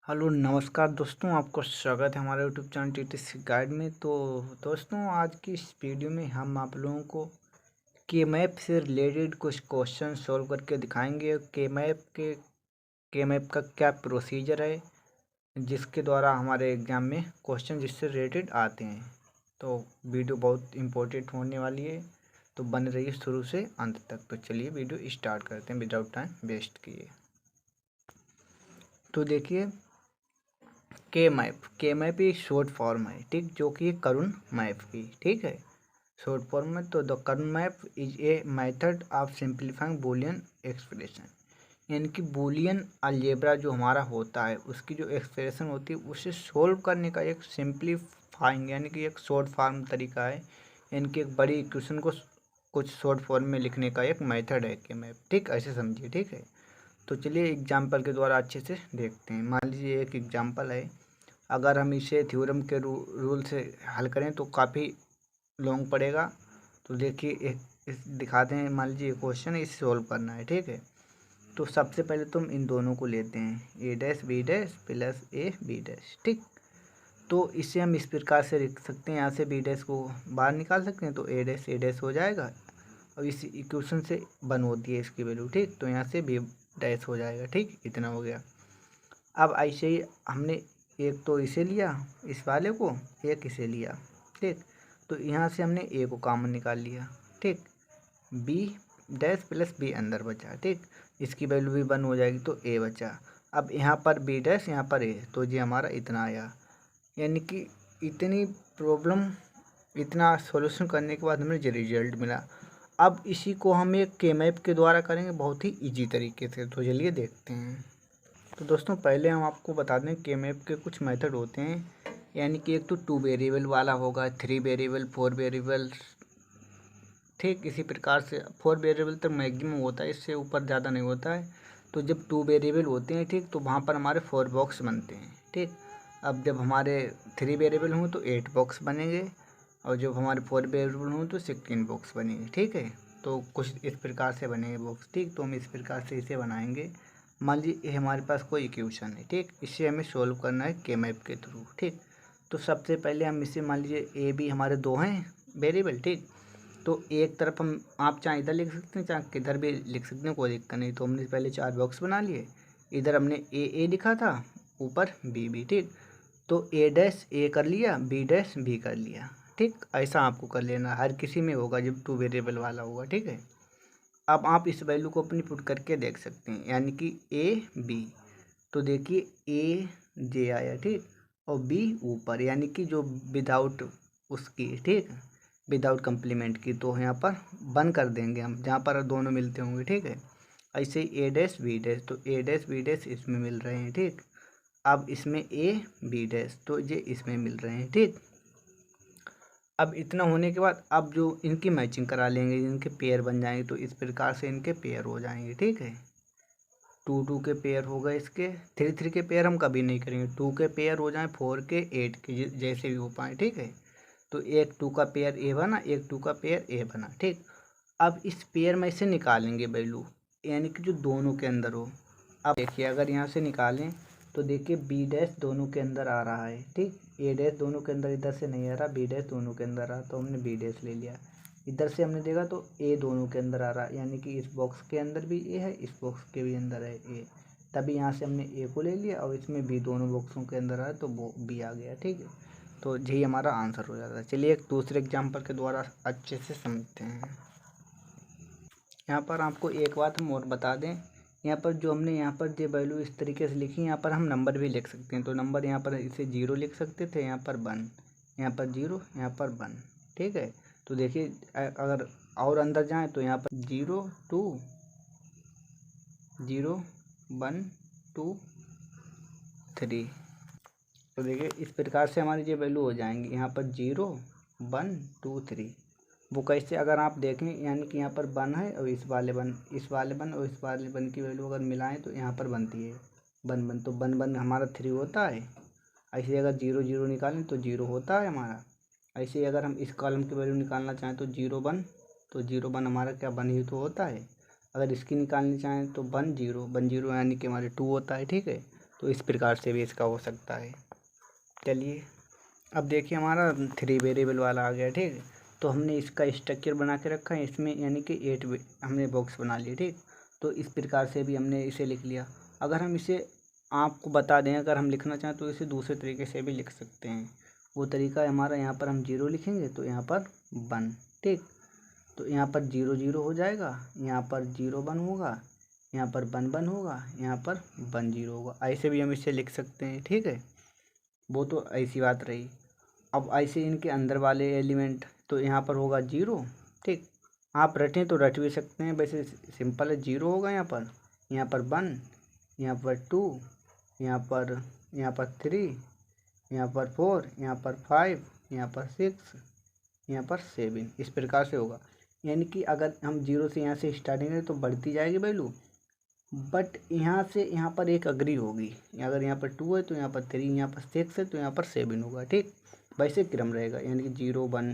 Hello नमस्कार दोस्तों, आपको स्वागत है हमारे यूट्यूब चैनल टीटीसी गाइड में। तो दोस्तों, आज की इस वीडियो में हम आप लोगों को के मैप से रिलेटेड कुछ क्वेश्चन सॉल्व करके दिखाएंगे। के मैप का क्या प्रोसीजर है जिसके द्वारा हमारे एग्ज़ाम में क्वेश्चन जिससे रिलेटेड आते हैं। तो वीडियो बहुत इम्पोर्टेंट होने वाली है, तो बने रहिए शुरू से अंत तक। तो चलिए वीडियो स्टार्ट करते हैं विदाउट टाइम वेस्ट किए। तो देखिए, के मैप एक शॉर्ट फॉर्म है, ठीक, जो कि करुण मैप की, ठीक है, शॉर्ट फॉर्म में। तो the Karun map is a method of simplifying Boolean expression, यानी कि बूलियन अलजेब्रा जो हमारा होता है उसकी जो एक्सप्रेशन होती है उसे सोल्व करने का एक सिंप्लीफाइंग यानी कि एक शॉर्ट फॉर्म तरीका है, यानी कि एक बड़ी इक्वेशन को कुछ शॉर्ट फॉर्म में लिखने का एक मेथड है के मैप, ठीक, ऐसे समझिए, ठीक है। तो चलिए एग्जाम्पल के द्वारा अच्छे से देखते हैं। मान लीजिए एक एग्जाम्पल है, अगर हम इसे थ्योरम के रूल से हल करें तो काफ़ी लॉन्ग पड़ेगा। तो देखिए इस दिखाते हैं। मान लीजिए क्वेश्चन है, इसे सॉल्व करना है, ठीक है। तो सबसे पहले तुम इन दोनों को लेते हैं, A dash B dash plus A B dash, ठीक। तो इसे हम इस प्रकार से लिख सकते हैं, यहाँ से बी डैश को बाहर निकाल सकते हैं तो ए डैश हो जाएगा। और इस इक्वेशन से वन होती है इसकी वैल्यू, ठीक। तो यहाँ से बी डैश हो जाएगा, ठीक, इतना हो गया। अब ऐसे ही हमने एक तो इसे लिया, इस वाले को, एक इसे लिया, ठीक। तो यहाँ से हमने ए को कॉमन निकाल लिया, ठीक। बी डैश प्लस बी अंदर बचा, ठीक। इसकी वैल्यू भी वन हो जाएगी तो ए बचा। अब यहाँ पर बी डैश, यहाँ पर ए, तो ये हमारा इतना आया। यानी कि इतनी प्रॉब्लम, इतना सॉल्यूशन करने के बाद हमें जो रिजल्ट मिला। अब इसी को हम एक के मैप के द्वारा करेंगे बहुत ही इजी तरीके से। तो चलिए देखते हैं। तो दोस्तों, पहले हम आपको बता दें के मैप के कुछ मेथड होते हैं, यानी कि एक तो 2 वेरिएबल वाला होगा, 3 वेरिएबल, 4 वेरिएबल, ठीक। इसी प्रकार से 4 वेरिएबल तक मैक्सिमम होता है, इससे ऊपर ज़्यादा नहीं होता है। तो जब 2 वेरिएबल होते हैं, ठीक, तो वहाँ पर हमारे 4 बॉक्स बनते हैं, ठीक। अब जब हमारे 3 वेरिएबल हों तो 8 बॉक्स बनेंगे, और जब हमारे 4 वेरिएबल हों तो 16 बॉक्स बनेंगे, ठीक है। तो कुछ इस प्रकार से बनेंगे बॉक्स, ठीक। तो हम इस प्रकार से इसे बनाएंगे। मान लीजिए हमारे पास कोई इक्वेशन है, ठीक, इसे हमें सोल्व करना है के मैप के थ्रू, ठीक। तो सबसे पहले हम इसे, मान लीजिए ए बी हमारे दो हैं वेरिएबल, ठीक। तो एक तरफ हम, आप चाहे इधर लिख सकते हैं चाहे किधर भी लिख सकते हैं, कोई दिक्कत नहीं। तो हमने पहले 4 बॉक्स बना लिए। इधर हमने ए लिखा था, ऊपर बी बी, ठीक। तो ए डैश ए कर लिया, बी डैश बी कर लिया, ठीक। ऐसा आपको कर लेना, हर किसी में होगा जब 2 वेरिएबल वाला होगा, ठीक है। अब आप इस वैल्यू को अपनी पुट करके देख सकते हैं, यानी कि ए बी। तो देखिए ए जे आया, ठीक, और बी ऊपर, यानी कि जो विदाउट उसकी, ठीक, विदाउट कंप्लीमेंट की। तो यहाँ पर बंद कर देंगे हम, जहाँ पर दोनों मिलते होंगे, ठीक है। ऐसे ही ए डैश बी डैश, तो ए डैश बी डैश इसमें मिल रहे हैं, ठीक। अब इसमें ए बी डैश, तो ये इसमें मिल रहे हैं, ठीक। अब इतना होने के बाद अब जो इनकी मैचिंग करा लेंगे, इनके पेयर बन जाएंगे। तो इस प्रकार से इनके पेयर हो जाएंगे, ठीक है। 2 के पेयर हो गए इसके, 3 के पेयर हम कभी नहीं करेंगे। 2 के पेयर हो जाएं, 4 के, 8 के, जैसे भी हो पाए, ठीक है। तो एक 2 का पेयर ए बना, एक 2 का पेयर ए बना, ठीक। अब इस पेयर में से निकालेंगे वैल्यू, यानी कि जो दोनों के अंदर हो। अब देखिए अगर यहाँ से निकालें तो देखिए बी डैश दोनों के अंदर आ रहा है, ठीक। ए डैश दोनों के अंदर इधर से नहीं आ रहा, बी डैश दोनों के अंदर आ रहा, तो हमने बी डैश ले लिया। इधर से हमने देखा तो ए दोनों के अंदर आ रहा, यानी कि इस बॉक्स के अंदर भी ए है, इस बॉक्स के भी अंदर है ए। तभी यहाँ से हमने ए को ले लिया, और इसमें बी दोनों बॉक्सों के अंदर आया तो वो बी आ गया, ठीक है। तो यही हमारा आंसर हो जाता है। चलिए एक दूसरे एग्जाम्पल के द्वारा अच्छे से समझते हैं। यहाँ पर आपको एक बात हम और बता दें, यहाँ पर जो हमने यहाँ पर जो वैल्यू इस तरीके से लिखी, यहाँ पर हम नंबर भी लिख सकते हैं। तो नंबर यहाँ पर इसे 0 लिख सकते थे, यहाँ पर 1, यहाँ पर 0, यहाँ पर 1, ठीक है। तो देखिए अगर और अंदर जाएँ तो यहाँ पर 0 2 0 1 2 3। तो देखिए इस प्रकार से हमारी ये वैल्यू हो जाएंगी, यहाँ पर 0 1 2 3। वो कैसे, अगर आप देखें, यानी कि यहाँ पर 1 है और इस वाले 1, इस वाले 1 और इस वाले 1 की वैल्यू अगर मिलाएं तो यहाँ पर बनती है 1 1, तो 1 1 हमारा 3 होता है। ऐसे ही अगर 0 0 निकालें तो 0 होता है हमारा। ऐसे ही अगर हम इस कॉलम की वैल्यू निकालना चाहें तो 0 1, तो 0 1 हमारा क्या 1 ही तो होता है। अगर इसकी निकालनी चाहें तो 1 0 1 0, यानी कि हमारे 2 होता है, ठीक है। तो इस प्रकार से भी इसका हो सकता है। चलिए अब देखिए हमारा 3 वेरिएबल वाला आ गया, ठीक। तो हमने इसका स्ट्रक्चर बना के रखा है इसमें, यानी कि 8 हमने बॉक्स बना लिए, ठीक। तो इस प्रकार से भी हमने इसे लिख लिया। अगर हम इसे आपको बता दें, अगर हम लिखना चाहें तो इसे दूसरे तरीके से भी लिख सकते हैं। वो तरीका है हमारा, यहाँ पर हम 0 लिखेंगे तो यहाँ पर 1, ठीक। तो यहाँ पर 0 0 हो जाएगा, यहाँ पर 0 1 होगा, यहाँ पर 1 1 होगा, यहाँ पर 1 0 होगा। ऐसे भी हम इसे लिख सकते हैं, ठीक है। वो तो ऐसी बात रही। अब ऐसे इनके अंदर वाले एलिमेंट, तो यहाँ पर होगा 0, ठीक। आप रटें तो रट भी सकते हैं, वैसे सिंपल है। 0 होगा यहाँ पर 1, यहाँ पर 2, यहाँ पर 3, यहाँ पर 4, यहाँ पर 5, यहाँ पर 6, यहाँ पर 7, इस प्रकार से होगा। यानी कि अगर हम 0 से यहाँ से स्टार्टिंग करें तो बढ़ती जाएगी वैल्यू, बट यहाँ से यहाँ पर एक अग्री होगी। अगर यहाँ पर 2 है तो यहाँ पर 3, यहाँ पर 6 है तो यहाँ पर 7 होगा, ठीक। वैसे क्रम रहेगा, यानी कि 0 1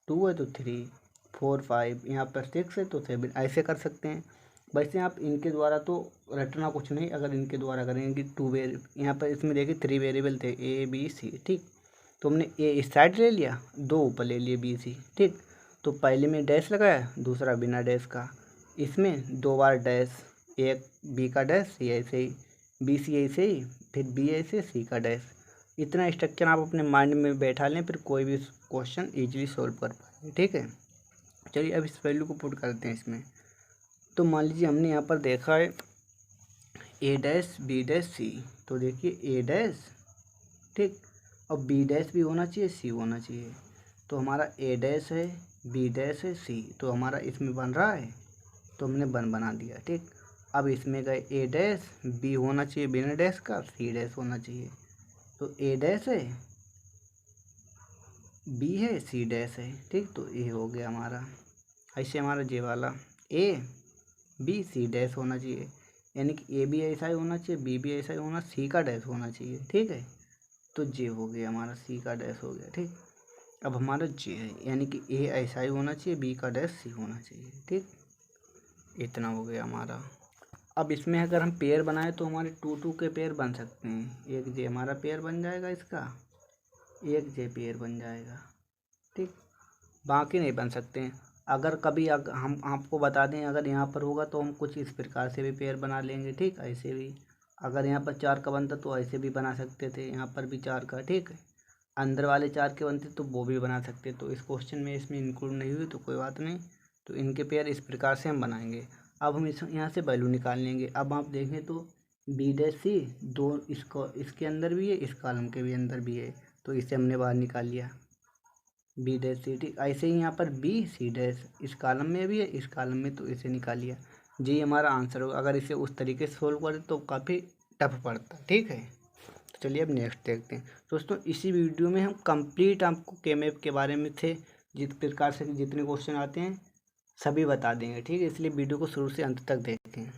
2 है तो 3 4 5, यहाँ पर 6 है तो 7, ऐसे कर सकते हैं। वैसे आप इनके द्वारा तो रटना कुछ नहीं, अगर इनके द्वारा करेंगे कि 2 यहाँ पर इसमें देखिए 3 वेरिएबल थे A B C, ठीक। तो हमने ए इस साइड ले लिया, 2 ऊपर ले लिए B C, ठीक। तो पहले में डैश लगाया, दूसरा बिना डैश का, इसमें 2 बार डैश, एक बी का डैश, सी ऐसे ही, बी सी ऐसे ही, फिर बी ऐसे, सी का डैश। इतना स्ट्रक्चर आप अपने माइंड में बैठा लें, फिर कोई भी क्वेश्चन इजीली सॉल्व कर पाएंगे, ठीक है। चलिए अब इस वैल्यू को पुट करते हैं इसमें। तो मान लीजिए हमने यहाँ पर देखा है ए डैश बी डैश सी, तो देखिए ए डैश, ठीक, और बी डैश भी होना चाहिए, सी होना चाहिए। तो हमारा ए डैश है, बी डैश है, सी, तो हमारा इसमें बन रहा है, तो हमने 1 बना दिया, ठीक। अब इसमें गए ए डैश, बी होना चाहिए बिना डैश का, सी डैश होना चाहिए। तो ए डैश है, बी है, सी डैश है, ठीक। तो ए हो गया हमारा। ऐसे हमारा जे वाला ए बी सी डैश होना चाहिए, यानी कि ए भी ऐसा ही होना चाहिए, बी भी ऐसा ही होना, सी का डैश होना चाहिए, ठीक है। तो जे हो गया हमारा, सी का डैश हो गया, ठीक। अब हमारा जे है, यानी कि ए ऐसा ही होना चाहिए, बी का डैश सी होना चाहिए, ठीक। इतना हो गया हमारा। अब इसमें अगर हम पेयर बनाए तो हमारे 2 2 के पेयर बन सकते हैं। एक जे हमारा पेयर बन जाएगा, इसका एक जे पेयर बन जाएगा, ठीक। बाकी नहीं बन सकते हैं। अगर कभी हम आपको बता दें, अगर यहाँ पर होगा तो हम कुछ इस प्रकार से भी पेयर बना लेंगे, ठीक। ऐसे भी अगर यहाँ पर 4 का बनता तो ऐसे भी बना सकते थे, यहाँ पर भी 4 का, ठीक है। अंदर वाले 4 के बनते तो वो भी बना सकते। तो इस क्वेश्चन में इसमें इंक्लूड नहीं हुई तो कोई बात नहीं। तो इनके पेयर इस प्रकार से हम बनाएंगे। अब हम इस यहाँ से वैल्यू निकाल लेंगे। अब आप देखें तो बी डैश सी, दो इसको इसके अंदर भी है, इस कॉलम के भी अंदर भी है, तो इसे हमने बाहर निकाल लिया, बी डैश सी, ठीक। ऐसे ही यहाँ पर बी सी डैश इस कॉलम में भी है, इस कॉलम में, तो इसे निकाल लिया। जी हमारा आंसर होगा। अगर इसे उस तरीके से सोल्व करें तो काफ़ी टफ पड़ता, ठीक है। तो चलिए अब नेक्स्ट देखते हैं दोस्तों। इसी वीडियो में हम कंप्लीट आपको के-मैप के बारे में थे जिस प्रकार से जितने क्वेश्चन आते हैं सभी बता देंगे, ठीक है। इसलिए वीडियो को शुरू से अंत तक देखें।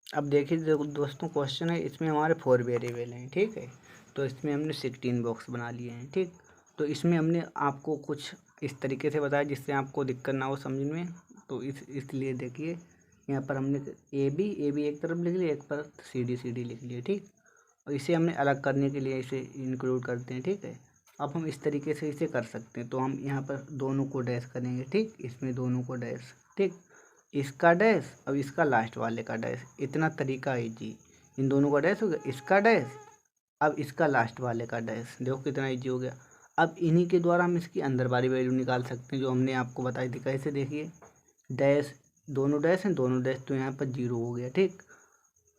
अब देखिए दोस्तों, क्वेश्चन है, इसमें हमारे 4 वेरिएबल हैं, ठीक है। तो इसमें हमने 16 बॉक्स बना लिए हैं, ठीक। तो इसमें हमने आपको कुछ इस तरीके से बताया जिससे आपको दिक्कत ना हो समझने में। तो इसलिए देखिए यहाँ पर हमने ए बी एक तरफ लिख लिया, एक पर सी डी लिख लिया, ठीक। और इसे हमने अलग करने के लिए इसे इंक्लूड करते हैं, ठीक है। अब हम इस तरीके से इसे कर सकते हैं। तो हम यहाँ पर दोनों को डैश करेंगे, ठीक। इसमें दोनों को डैश, ठीक। इसका डैश, अब इसका लास्ट वाले का डैश, इतना तरीका है जी। इन दोनों का डैश हो गया, इसका डैश, अब इसका लास्ट वाले का डैश, देखो कितना ईजी हो गया। अब इन्हीं के द्वारा हम इसकी अंदर वाली वैल्यू निकाल सकते हैं जो हमने आपको बताई थी। कैसे, देखिए डैश, दोनों डैश हैं, दोनों डैश, तो यहाँ पर 0 हो गया, ठीक।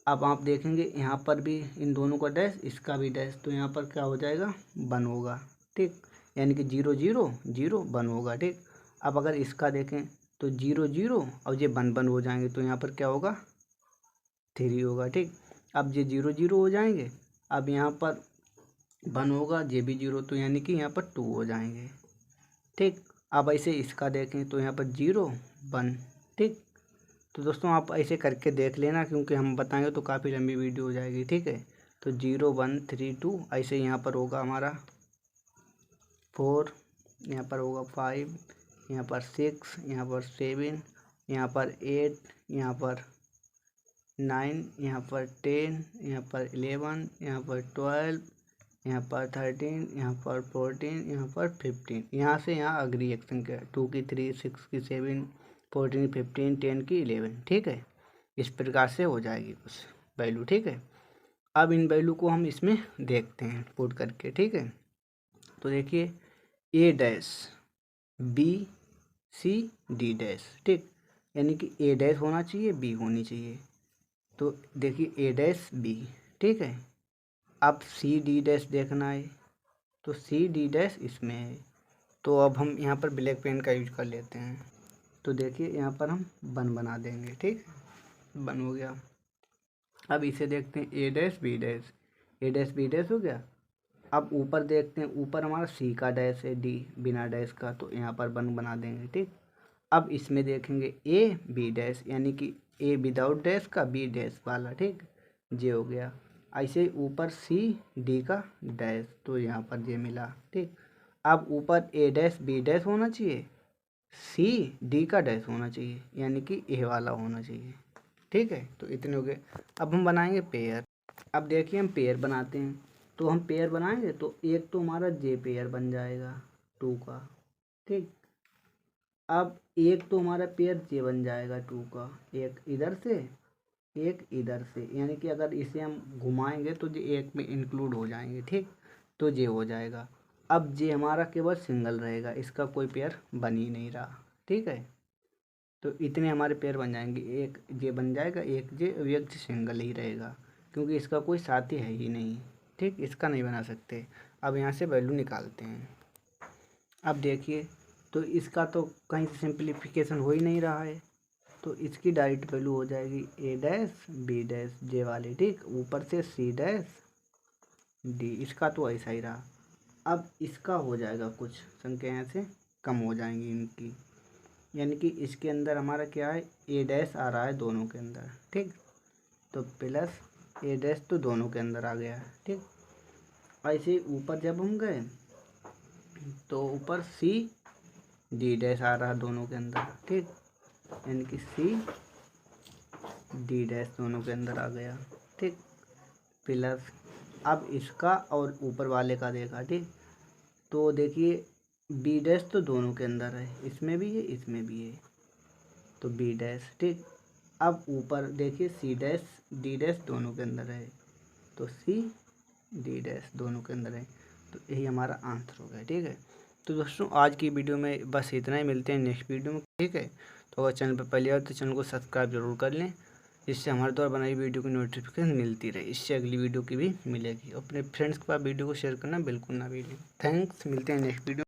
अब आप देखेंगे यहाँ पर भी इन दोनों का डैश, इसका भी डैश, तो यहाँ पर क्या हो जाएगा, 1 होगा, ठीक। यानी कि 0 0 0 1 होगा, ठीक। अब अगर इसका देखें तो 0 0 और ये 1 1 हो जाएंगे, तो यहाँ पर क्या होगा, 3 होगा, ठीक। अब ये 0 0 हो जाएंगे, अब यहाँ पर 1 होगा, ये भी 0, तो यानी कि यहाँ पर 2 हो जाएंगे, ठीक। अब ऐसे इसका देखें तो यहाँ पर 0 1, ठीक। तो दोस्तों आप ऐसे करके देख लेना, क्योंकि हम बताएंगे तो काफ़ी लंबी वीडियो हो जाएगी, ठीक है। तो 0 1 3 2, ऐसे यहाँ पर होगा हमारा 4, यहाँ पर होगा 5, यहाँ पर 6, यहाँ पर 7, यहाँ पर 8, यहाँ पर 9, यहाँ पर 10, यहाँ पर 11, यहाँ पर 12, यहाँ पर 13, यहाँ पर 14, यहाँ पर 15। यहाँ से यहाँ अगली एक संख्या 2 की 3, 6 की 7, 14 की 15, 10 की 11। ठीक है, इस प्रकार से हो जाएगी कुछ वैल्यू। ठीक है, अब इन वैल्यू को हम इसमें देखते हैं पुट करके। ठीक है, तो देखिए A dash B C D dash. ठीक, यानी कि ए डैश होना चाहिए, बी होनी चाहिए। तो देखिए ए डैश बी। ठीक है, अब सी डी डैश देखना है, तो सी डी डैश इसमें है। तो अब हम यहाँ पर ब्लैक पेन का यूज कर लेते हैं। तो देखिए यहाँ पर हम 1 बना देंगे। ठीक, 1 हो गया। अब इसे देखते हैं A dash B dash, A dash B dash हो गया। अब ऊपर देखते हैं, ऊपर हमारा सी का डैश है, डी बिना डैश का, तो यहाँ पर 1 बना देंगे। ठीक, अब इसमें देखेंगे ए बी डैश, यानी कि ए विदाउट डैश का, बी डैश वाला। ठीक, जे हो गया। ऐसे ऊपर सी डी का डैश, तो यहाँ पर जे मिला। ठीक, अब ऊपर ए डैश बी डैश होना चाहिए, सी डी का डैश होना चाहिए, यानी कि ए वाला होना चाहिए। ठीक है, तो इतने हो गए। अब हम बनाएंगे पेयर। अब देखिए हम पेयर बनाते हैं, तो हम पेयर बनाएंगे तो एक तो हमारा जे पेयर बन जाएगा 2 का। ठीक, अब एक तो हमारा पेयर जे बन जाएगा 2 का, एक इधर से एक इधर से, यानी कि अगर इसे हम घुमाएंगे तो जे एक में इंक्लूड हो जाएंगे। ठीक, तो जे हो जाएगा। अब जे हमारा केवल सिंगल रहेगा, इसका कोई पेयर बन ही नहीं रहा। ठीक है, तो इतने हमारे पेयर बन जाएंगे, एक जे बन जाएगा, एक जे, एक जे सिंगल ही रहेगा, क्योंकि इसका कोई साथी है ही नहीं। ठीक, इसका नहीं बना सकते। अब यहाँ से वैल्यू निकालते हैं। अब देखिए, तो इसका तो कहीं से सिंप्लीफिकेशन हो ही नहीं रहा है, तो इसकी डायरेक्ट वैल्यू हो जाएगी ए डैश बी डैश जे वाली। ठीक, ऊपर से सी डैश डी, इसका तो ऐसा ही रहा। अब इसका हो जाएगा, कुछ संख्याएं से कम हो जाएंगी इनकी, यानी कि इसके अंदर हमारा क्या है, ए डैश आ रहा है दोनों के अंदर। ठीक, तो प्लस ए डैश तो दोनों के अंदर आ गया। ठीक, ऐसे ऊपर जब हम गए तो ऊपर सी डी डैश आ रहा है दोनों के अंदर। ठीक, यानी कि सी डी डैश दोनों के अंदर आ गया। ठीक, प्लस अब इसका और ऊपर वाले का देखा। ठीक, तो देखिए बी डैश तो दोनों के अंदर है, इसमें भी है इसमें भी है, तो बी डैश। ठीक, अब ऊपर देखिए सी डैश डी डैश दोनों के अंदर है, तो सी डी डैश दोनों के अंदर है, तो यही हमारा आंसर हो गया। ठीक है, तो दोस्तों आज की वीडियो में बस इतना ही, मिलते हैं नेक्स्ट वीडियो में। ठीक है, तो अगर चैनल पर पहली बार तो चैनल को सब्सक्राइब जरूर कर लें, जिससे हमारे द्वारा बनाई वीडियो की नोटिफिकेशन मिलती रहे। इससे अगली वीडियो की भी मिलेगी। अपने फ्रेंड्स के पास वीडियो को शेयर करना बिल्कुल ना भूलें। थैंक्स, मिलते हैं नेक्स्ट वीडियो।